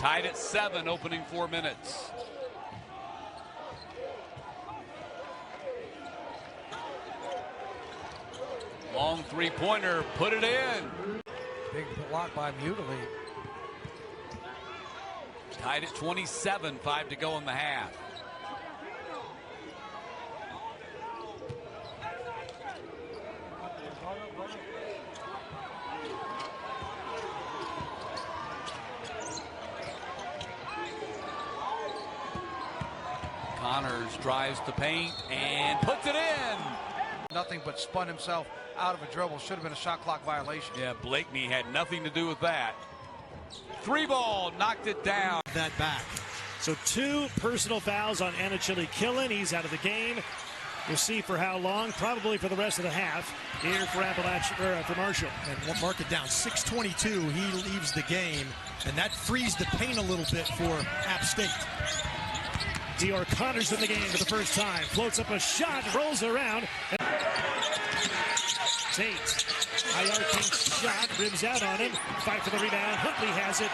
Tied at 7, opening 4 minutes. Long three-pointer, put it in. Big block by Mutley. Tied at 27, 5 to go in the half. Connors drives the paint and puts it in. Nothing but spun himself out of a dribble. Should have been a shot clock violation. Yeah, Blakeney had nothing to do with that. 3-ball, knocked it down. That back. So 2 personal fouls on Anachili Killen. He's out of the game. We'll see for how long. Probably for the rest of the half. Here for for Marshall. And we'll mark it down. 6:22. He leaves the game, and that frees the paint a little bit for App State. Dior Connors in the game for the first time. Floats up a shot, rolls around. Tate. High-arcing shot, rims out on him. Fight for the rebound. Huntley has it.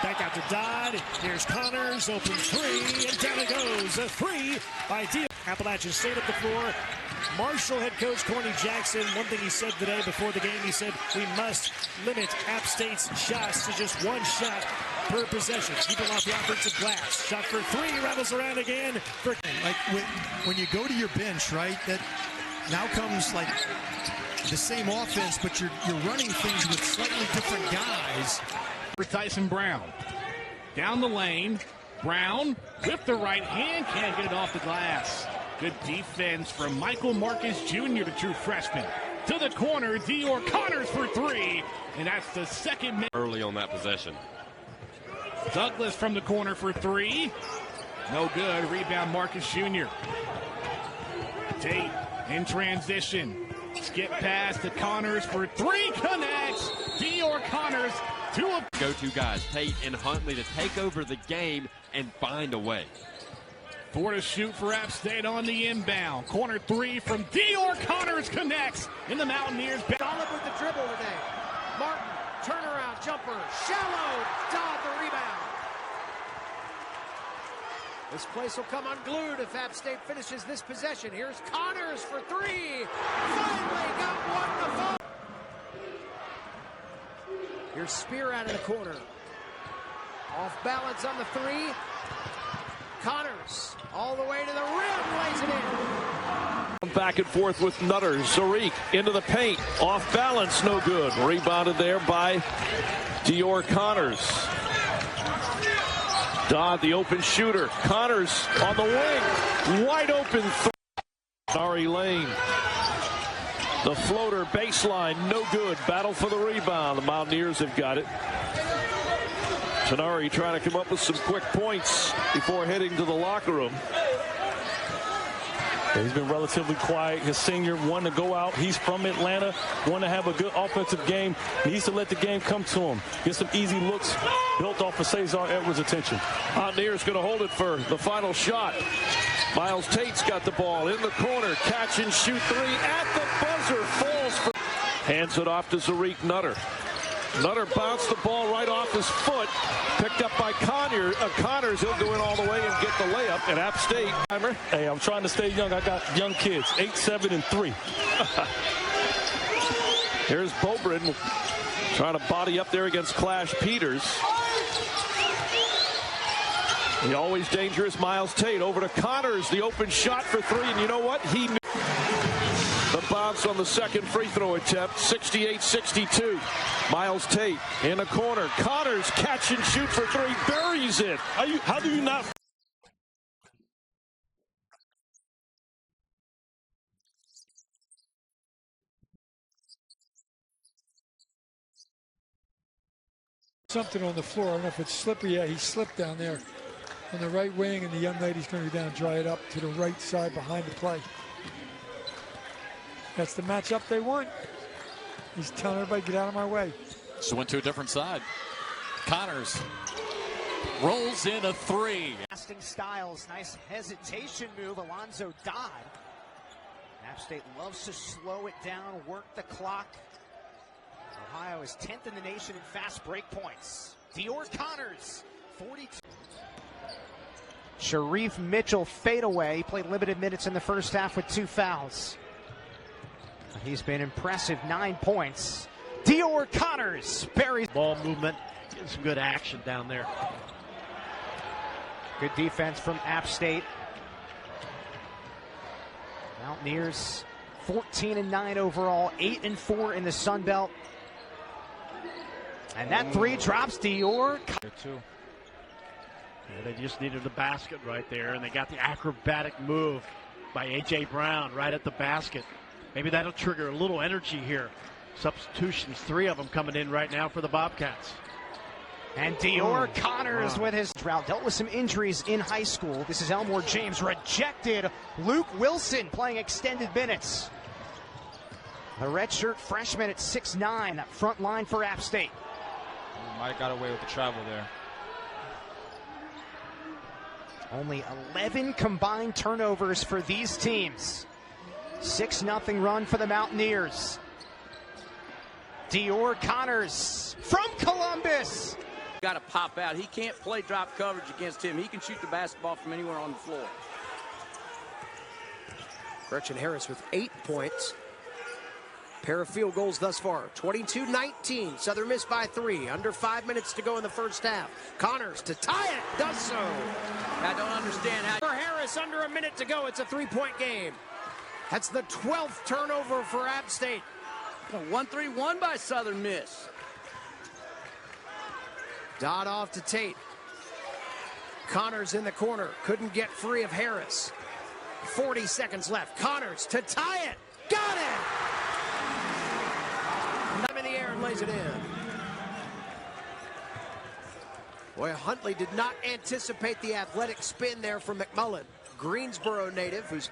Back out to Dodd. Here's Connors. Open 3. And down it goes. A 3 by Dior. Appalachian State up the floor. Marshall head coach Corny Jackson, one thing he said today before the game, he said we must limit App State's shots to just 1 shot per possession. Keep them off the offensive glass. Shot for 3, rattles around again. Like when you go to your bench, right, that now comes like the same offense, but you're running things with slightly different guys. For Tyson Brown. Down the lane. Brown with the right hand, can't get it off the glass. Good defense from Michael Marcus Jr., the true freshman. To the corner, Dior Connors for 3, and that's the second minute. Early on that possession. Douglas from the corner for 3. No good. Rebound Marcus Jr. Tate in transition. Skip pass to Connors for 3. Connects. Dior Connors. 2 of Go-to guys, Tate and Huntley, to take over the game and find a way. 4 to shoot for App State on the inbound. Corner 3 from Dior Connors connects. In the Mountaineers. Solid with the dribble today. Martin, turnaround jumper, shallow. Dodd the rebound. This place will come unglued if App State finishes this possession. Here's Connors for 3. Finally got one to fall. Here's Spear out of the corner. Off balance on the 3. Connors all the way to the rim, lays it in. Back and forth with Nutter. Zarik into the paint. Off balance, no good. Rebounded there by Dior Connors. Dodd, the open shooter. Connors on the wing. Wide open. Ari Lane. The floater baseline, no good. Battle for the rebound. The Mountaineers have got it. Tenari trying to come up with some quick points before heading to the locker room. He's been relatively quiet. His senior, one to go out. He's from Atlanta, one to have a good offensive game. He needs to let the game come to him. Get some easy looks built off of Cesar Edwards' attention. Mountaineers going to hold it for the final shot. Miles Tate's got the ball in the corner. Catch and shoot 3 at the buzzer. Falls for. Hands it off to Zarik Nutter. Nutter bounced the ball right off his foot. Picked up by Connors. He'll go in all the way and get the layup at App State. Hey, I'm trying to stay young. I got young kids, 8, 7, and 3. Here's Bobrin trying to body up there against Clash Peters. The always dangerous Miles Tate over to Connors. The open shot for 3, and you know what? He missed the bounce on the second free throw attempt. 68-62. Miles Tate in the corner. Connors catch and shoot for 3. Buries it. How do you not? Something on the floor. I don't know if it's slippery. Yeah, he slipped down there on the right wing, and the young lady's going to go down and dry it up to the right side behind the play. That's the matchup they want. He's telling everybody, get out of my way. So went to a different side. Connors rolls in a 3. Casting Styles, nice hesitation move. Alonzo Dodd. App State loves to slow it down, work the clock. Ohio is 10th in the nation in fast break points. Dior Connors 42. Sharif Mitchell fadeaway. Played limited minutes in the first half with 2 fouls. But he's been impressive, 9 points. Dior Connors buries. Ball movement, getting some good action down there. Good defense from App State. Mountaineers 14-9 overall, 8-4 in the Sun Belt. And that 3 drops Dior. Yeah, they just needed the basket right there, and they got the acrobatic move by A.J. Brown right at the basket. Maybe that'll trigger a little energy here. Substitutions, 3 of them coming in right now for the Bobcats. And Dior Connors with his drought. Dealt with some injuries in high school. This is Elmore James. Rejected Luke Wilson playing extended minutes. The redshirt freshman at 6'9", that front line for App State. Might have got away with the travel there. Only 11 combined turnovers for these teams. 6-0 run for the Mountaineers. Dior Connors from Columbus. Got to pop out. He can't play drop coverage against him. He can shoot the basketball from anywhere on the floor. Gretchen Harris with 8 points. Pair of field goals thus far. 22-19. Southern Miss by 3. Under 5 minutes to go in the first half. Connors to tie it. Does so. I don't understand how. For Harris, under a minute to go. It's a 3-point game. That's the 12th turnover for App State. 1-3 won by Southern Miss. Dodd off to Tate. Connors in the corner. Couldn't get free of Harris. 40 seconds left. Connors to tie it. Got it! Up in the air and lays it in. Boy, Huntley did not anticipate the athletic spin there from McMullen. Greensboro native, who's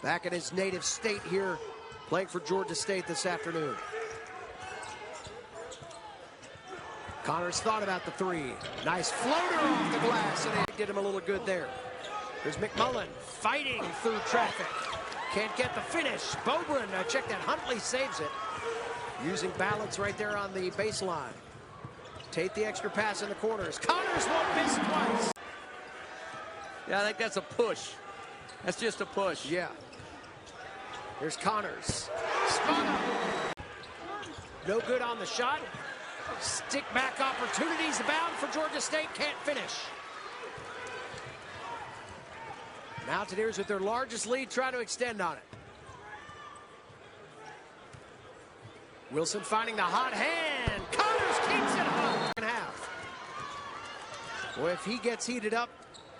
back in his native state here, playing for Georgia State this afternoon. Connors thought about the 3. Nice floater off the glass, and it did him a little good there. There's McMullen fighting through traffic. Can't get the finish. Bobrun, check that. Huntley saves it. Using balance right there on the baseline. Tate the extra pass in the corners. Connors won't miss twice. Yeah, I think that's a push. That's just a push. Yeah. Here's Connors. Spot up. No good on the shot. Stick back opportunities abound for Georgia State. Can't finish. Mountaineers with their largest lead try to extend on it. Wilson finding the hot hand. Connors keeps it hot. Half. Boy, if he gets heated up,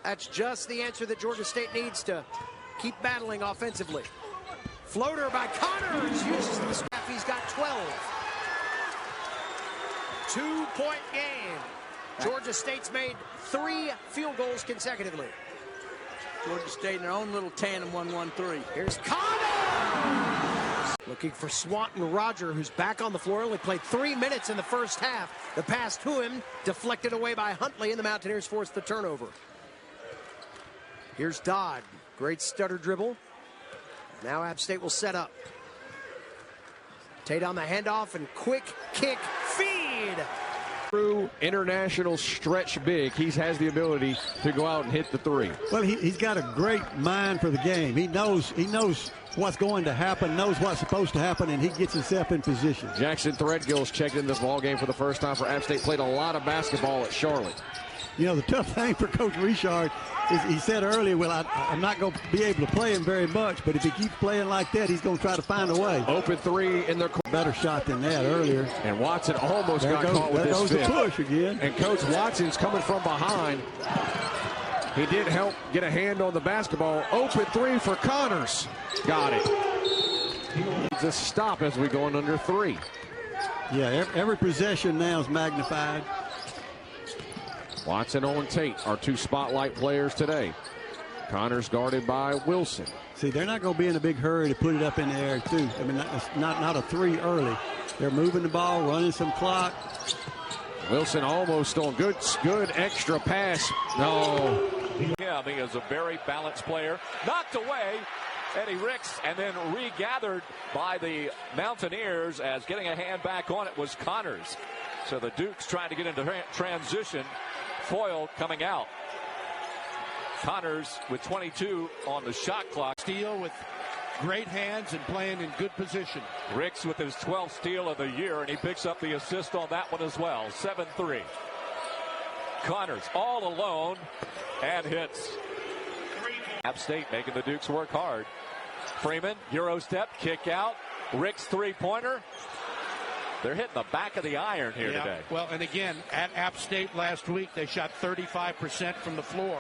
that's just the answer that Georgia State needs to keep battling offensively. Floater by Connors. Uses the scrap. He's got 12. 2-point game. Georgia State's made 3 field goals consecutively. Georgia State in their own little tandem 1-1-3. Here's Connors! Looking for Swanton Roger, who's back on the floor. Only played 3 minutes in the first half. The pass to him, deflected away by Huntley, and the Mountaineers forced the turnover. Here's Dodd. Great stutter dribble. Now App State will set up. Tate on the handoff and quick kick feed. True international stretch big. He has the ability to go out and hit the 3. Well, he's got a great mind for the game. He knows what's going to happen, knows what's supposed to happen, and he gets himself in position. Jackson Threadgill's checked in this ball game for the first time for App State. Played a lot of basketball at Charlotte. You know, the tough thing for Coach Richard is he said earlier, well, I'm not going to be able to play him very much, but if he keeps playing like that, he's going to try to find a way. Open 3 in their better shot than that earlier. And Watson almost got caught with this fifth. There goes the push again. And Coach Watson's coming from behind. He did help get a hand on the basketball. Open 3 for Connors. Got it. Needs a stop as we go in under 3. Yeah, every possession now is magnified. Watson and Tate are 2 spotlight players today. Connors guarded by Wilson. See, they're not going to be in a big hurry to put it up in the air, too. I mean, not a 3 early. They're moving the ball, running some clock. Wilson almost on good extra pass. No. Yeah, he is a very balanced player. Knocked away. Eddie Ricks, and then regathered by the Mountaineers as getting a hand back on it was Connors. So the Dukes trying to get into transition. foul coming out. Connors with 22 on the shot clock. Steele with great hands and playing in good position. Ricks with his 12th steal of the year, and he picks up the assist on that one as well. 7-3. Connors all alone and hits. App State making the Dukes work hard. Freeman, Euro step, kick out. Ricks three-pointer. They're hitting the back of the iron here today. Well, and again, at App State last week, they shot 35% from the floor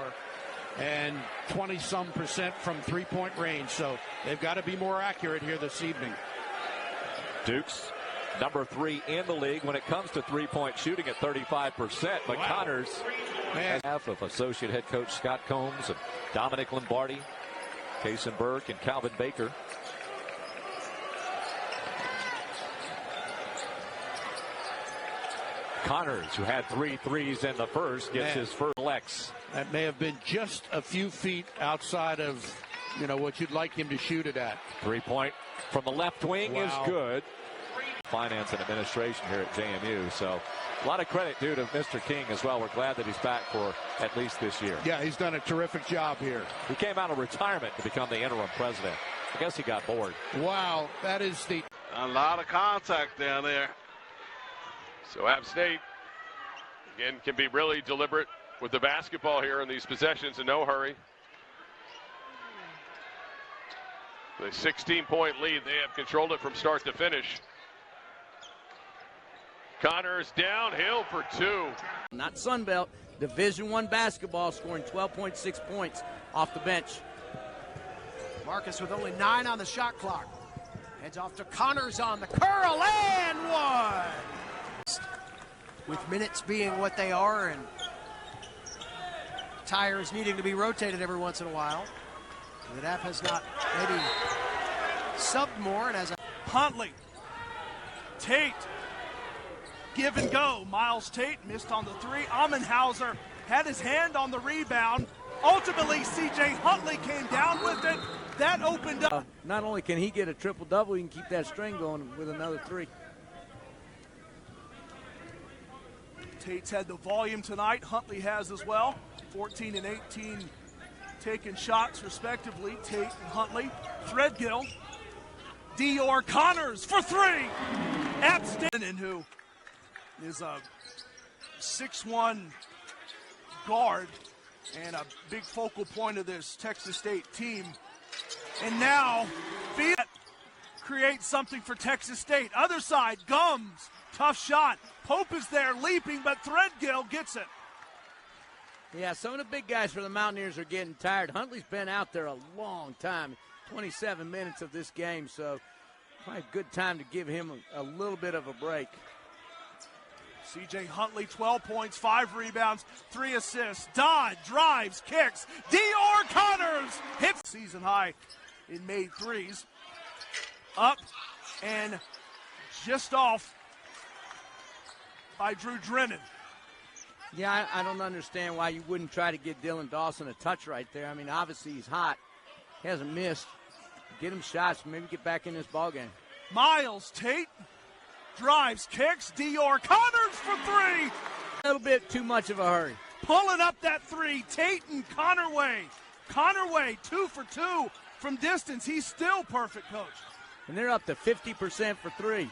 and 20-some% from three-point range. So they've got to be more accurate here this evening. Dukes, number 3 in the league when it comes to three-point shooting at 35%. But wow. Connors, half of associate head coach Scott Combs and Dominic Lombardi, Kason Burke, and Calvin Baker. Connors, who had 3 threes in the first, gets his first Lex. That may have been just a few feet outside of, what you'd like him to shoot it at. 3-point from the left wing is good. Finance and administration here at JMU, so a lot of credit due to Mr. King as well. We're glad that he's back for at least this year. Yeah, he's done a terrific job here. He came out of retirement to become the interim president. I guess he got bored. Wow, that is a lot of contact down there. So App State, again, can be really deliberate with the basketball here in these possessions in no hurry. The 16-point lead, they have controlled it from start to finish. Connors downhill for 2. Not Sunbelt, Division I basketball, scoring 12.6 points off the bench. Marcus with only 9 on the shot clock. Heads off to Connors on the curl and one. With minutes being what they are and tires needing to be rotated every once in a while, the App has not maybe subbed more and has a Huntley, Tate, give and go. Miles Tate missed on the 3. Amenhauser had his hand on the rebound. Ultimately, C.J. Huntley came down with it. That opened up. Not only can he get a triple-double, he can keep that string going with another 3. Tate's had the volume tonight. Huntley has as well. 14 and 18 taken shots, respectively. Tate and Huntley. Threadgill. Dior Connors for 3. App State, who is a 6'1" guard and a big focal point of this Texas State team. And now, Fiat creates something for Texas State. Other side, Gums. Tough shot. Pope is there leaping, but Threadgill gets it. Yeah, some of the big guys for the Mountaineers are getting tired. Huntley's been out there a long time, 27 minutes of this game, so probably a good time to give him a little bit of a break. C.J. Huntley, 12 points, 5 rebounds, 3 assists. Dodd drives, kicks. Dior Connors hits season high in made threes. Up and just off by Drew Drennan. Yeah, I don't understand why you wouldn't try to get Dylan Dawson a touch right there. I mean, obviously he's hot. He hasn't missed. Get him shots, maybe get back in this ballgame. Miles Tate drives, kicks. Dior Connors for 3. A little bit too much of a hurry. Pulling up that 3. Tate and Connerway. Connerway 2 for 2 from distance. He's still perfect, Coach. And they're up to 50% for 3.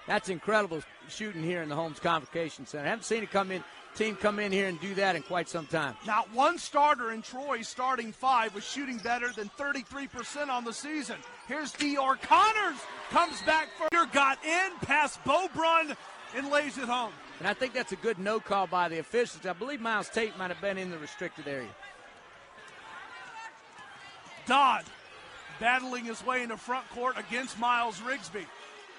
That's incredible shooting here in the Holmes Convocation Center. I haven't seen a team come in here and do that in quite some time. Not one starter in Troy's starting 5 was shooting better than 33% on the season. Here's Dior Connors, comes back for got in, past Beaubrun, and lays it home. And I think that's a good no call by the officials. I believe Miles Tate might have been in the restricted area. Dodd battling his way into front court against Miles Rigsby.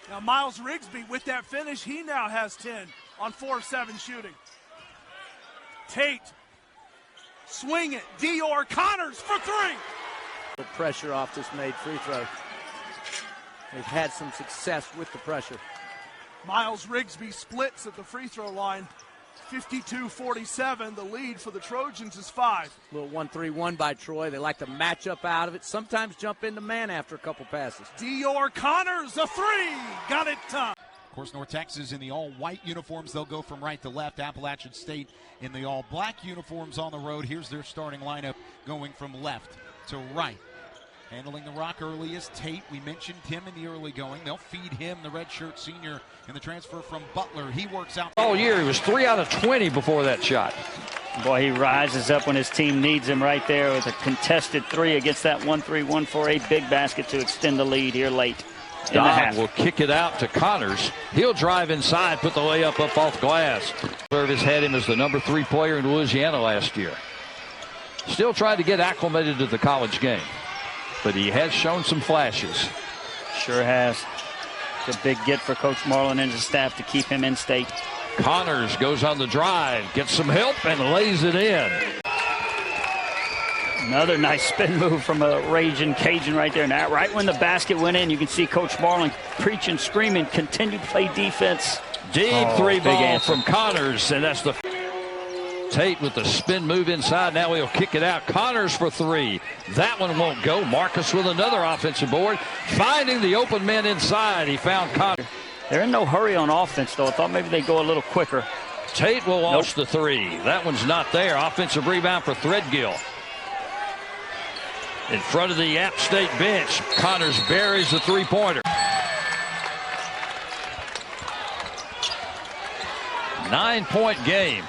Now, Miles Rigsby, with that finish, he now has 10 on 4 of 7 shooting. Tate, swing it. Dior Connors for 3. The pressure off this made free throw. They've had some success with the pressure. Miles Rigsby splits at the free throw line. 52-47. The lead for the Trojans is 5. A little 1-3-1 by Troy. They like to match up out of it. Sometimes jump into man after a couple passes. Dior Connors, a 3. Got it tough. course, North Texas in the all-white uniforms. They'll go from right to left. Appalachian State in the all-black uniforms on the road. Here's their starting lineup going from left to right. Handling the rock early is Tate. We mentioned him in the early going. They'll feed him, the redshirt senior, in the transfer from Butler. He works out all year. He was 3 out of 20 before that shot. Boy, he rises up when his team needs him right there with a contested 3 against that 1-3-1-4-8 big basket to extend the lead here late in the half. Will kick it out to Connors. He'll drive inside, put the layup up off glass. Service had him as the number 3 player in Louisiana last year. Still trying to get acclimated to the college game, but he has shown some flashes. Sure has. It's a big get for Coach Marlin and his staff to keep him in state. Connors goes on the drive, gets some help, and lays it in. Another nice spin move from a raging Cajun right there. Now, right when the basket went in, you can see Coach Marlin preaching, screaming, continue to play defense. Deep 3 ball from Connors, and that's the Tate with the spin move inside. Now he'll kick it out. Connors for 3. That one won't go. Marcus with another offensive board, finding the open man inside. He found Connors. They're in no hurry on offense, though. I thought maybe they'd go a little quicker. Tate will launch the 3. That one's not there. Offensive rebound for Threadgill. In front of the App State bench, Connors buries the 3-pointer. 9-point game.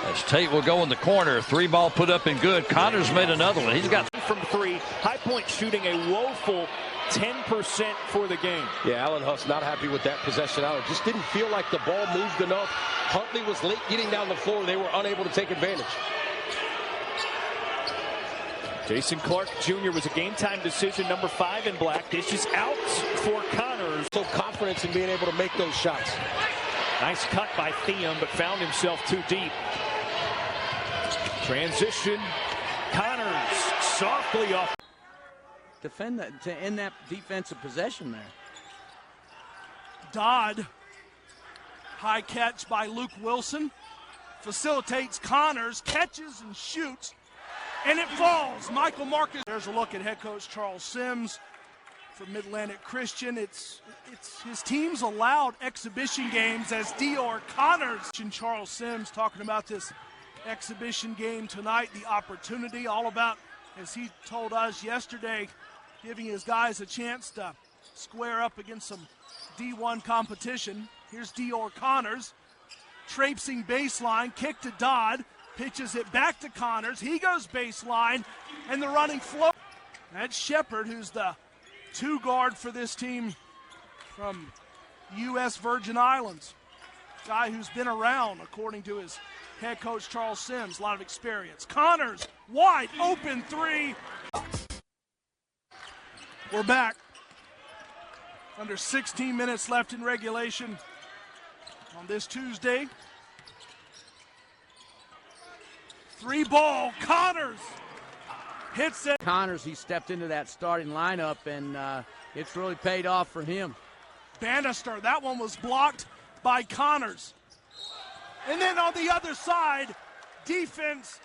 As Tate will go in the corner. 3 ball put up and good. Connors made another one. He's got from 3. High Point shooting a woeful 10% for the game. Yeah, Alan Huff's not happy with that possession out. It just didn't feel like the ball moved enough. Huntley was late getting down the floor. They were unable to take advantage. Jason Clark Jr. was a game-time decision, number 5 in black. Dishes out for Connors. So confidence in being able to make those shots. Nice cut by Thiem, but found himself too deep. Transition. Connors softly off. Defend that to end that defensive possession there. Dodd, high catch by Luke Wilson, facilitates Connors, catches and shoots, and it falls. Michael Marcus. There's a look at head coach Charles Sims from Mid-Atlantic Christian. It's his team's allowed exhibition games as Dior Connors. And Charles Sims talking about this exhibition game tonight, the opportunity, all about, as he told us yesterday, giving his guys a chance to square up against some D1 competition. Here's Dior Connors, traipsing baseline, kick to Dodd, pitches it back to Connors. He goes baseline, and the running flow. That's Shepard, who's the 2 guard for this team from U.S. Virgin Islands. Guy who's been around, according to his head coach Charles Sims, a lot of experience. Connors, wide open 3. We're back. Under 16 minutes left in regulation on this Tuesday. 3 ball, Connors hits it. Connors, he stepped into that starting lineup, and it's really paid off for him. Bannister, that one was blocked by Connors. And then on the other side, defense.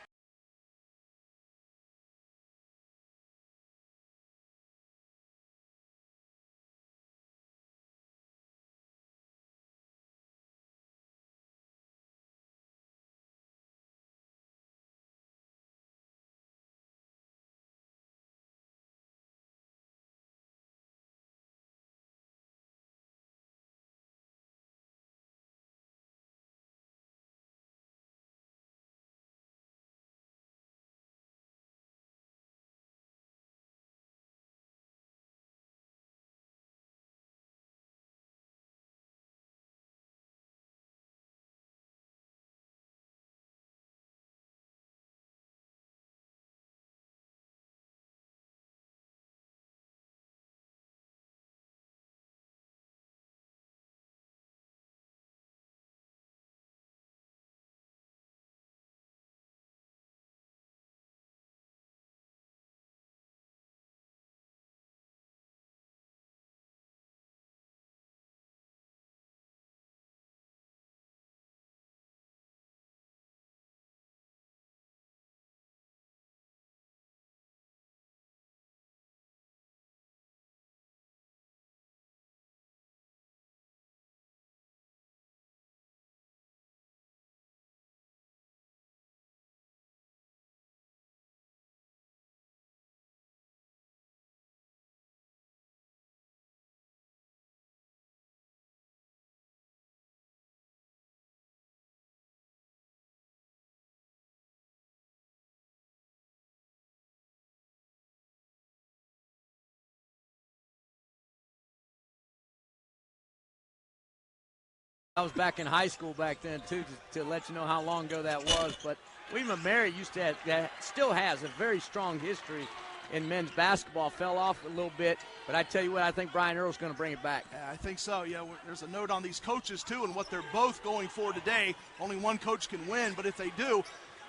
I was back in high school back then, too, to let you know how long ago that was. But William & Mary used to have, still has a very strong history in men's basketball. Fell off a little bit, but I tell you what, I think Brian Earl's going to bring it back. Yeah, I think so. Yeah, there's a note on these coaches, too, and what they're both going for today. Only one coach can win, but if they do,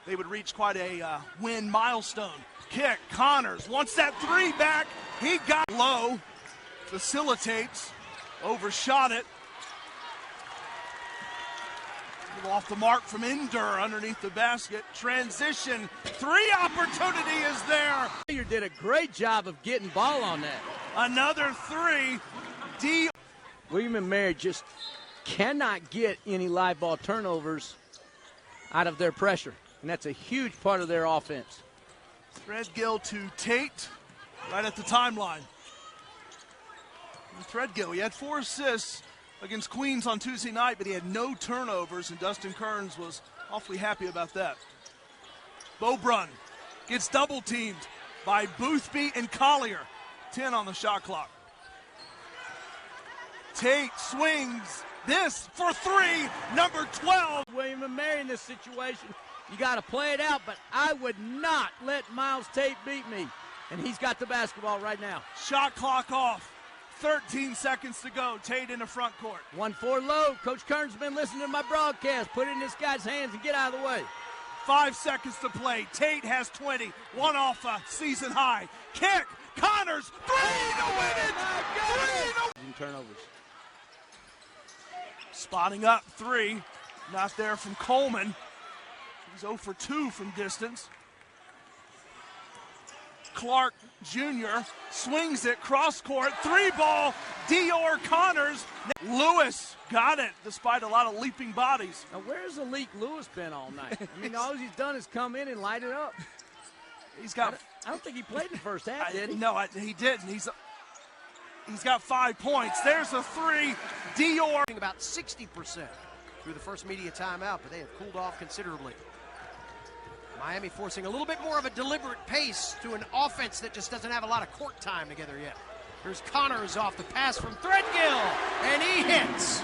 they would reach quite a win milestone. Kick, Connors wants that three back. He got low, facilitates, overshot it. Off the mark from Indur underneath the basket. Transition. Three opportunity is there. You did a great job of getting ball on that. Another three. William & Mary just cannot get any live ball turnovers out of their pressure. And that's a huge part of their offense. Threadgill to Tate right at the timeline. And Threadgill, he had 4 assists against Queens on Tuesday night, but he had no turnovers, and Dustin Kearns was awfully happy about that. Beaubrun gets double-teamed by Boothby and Collier. 10 on the shot clock. Tate swings this for 3, number 12. William & Mary in this situation, you got to play it out, but I would not let Miles Tate beat me, and he's got the basketball right now. Shot clock off. 13 seconds to go. Tate in the front court. 1-4 low. Coach Kearns has been listening to my broadcast. Put it in this guy's hands and get out of the way. 5 seconds to play. Tate has 20. One off a season high. Kick. Connors. 3 to win it. 3 to turnovers. Spotting up 3. Not there from Coleman. He's 0 for 2 from distance. Clark Jr. swings it cross court. 3-ball. Dior Connors. Lewis got it despite a lot of leaping bodies. Now, where's Alik Lewis been all night? I mean, all he's done is come in and light it up. He's got. I don't think he played in the first half, did he? No, he didn't. He's got 5 points. There's a 3. Dior. About 60% through the first media timeout, but they have cooled off considerably. Miami forcing a little bit more of a deliberate pace to an offense that just doesn't have a lot of court time together yet. Here's Connors off the pass from Threadgill, and he hits.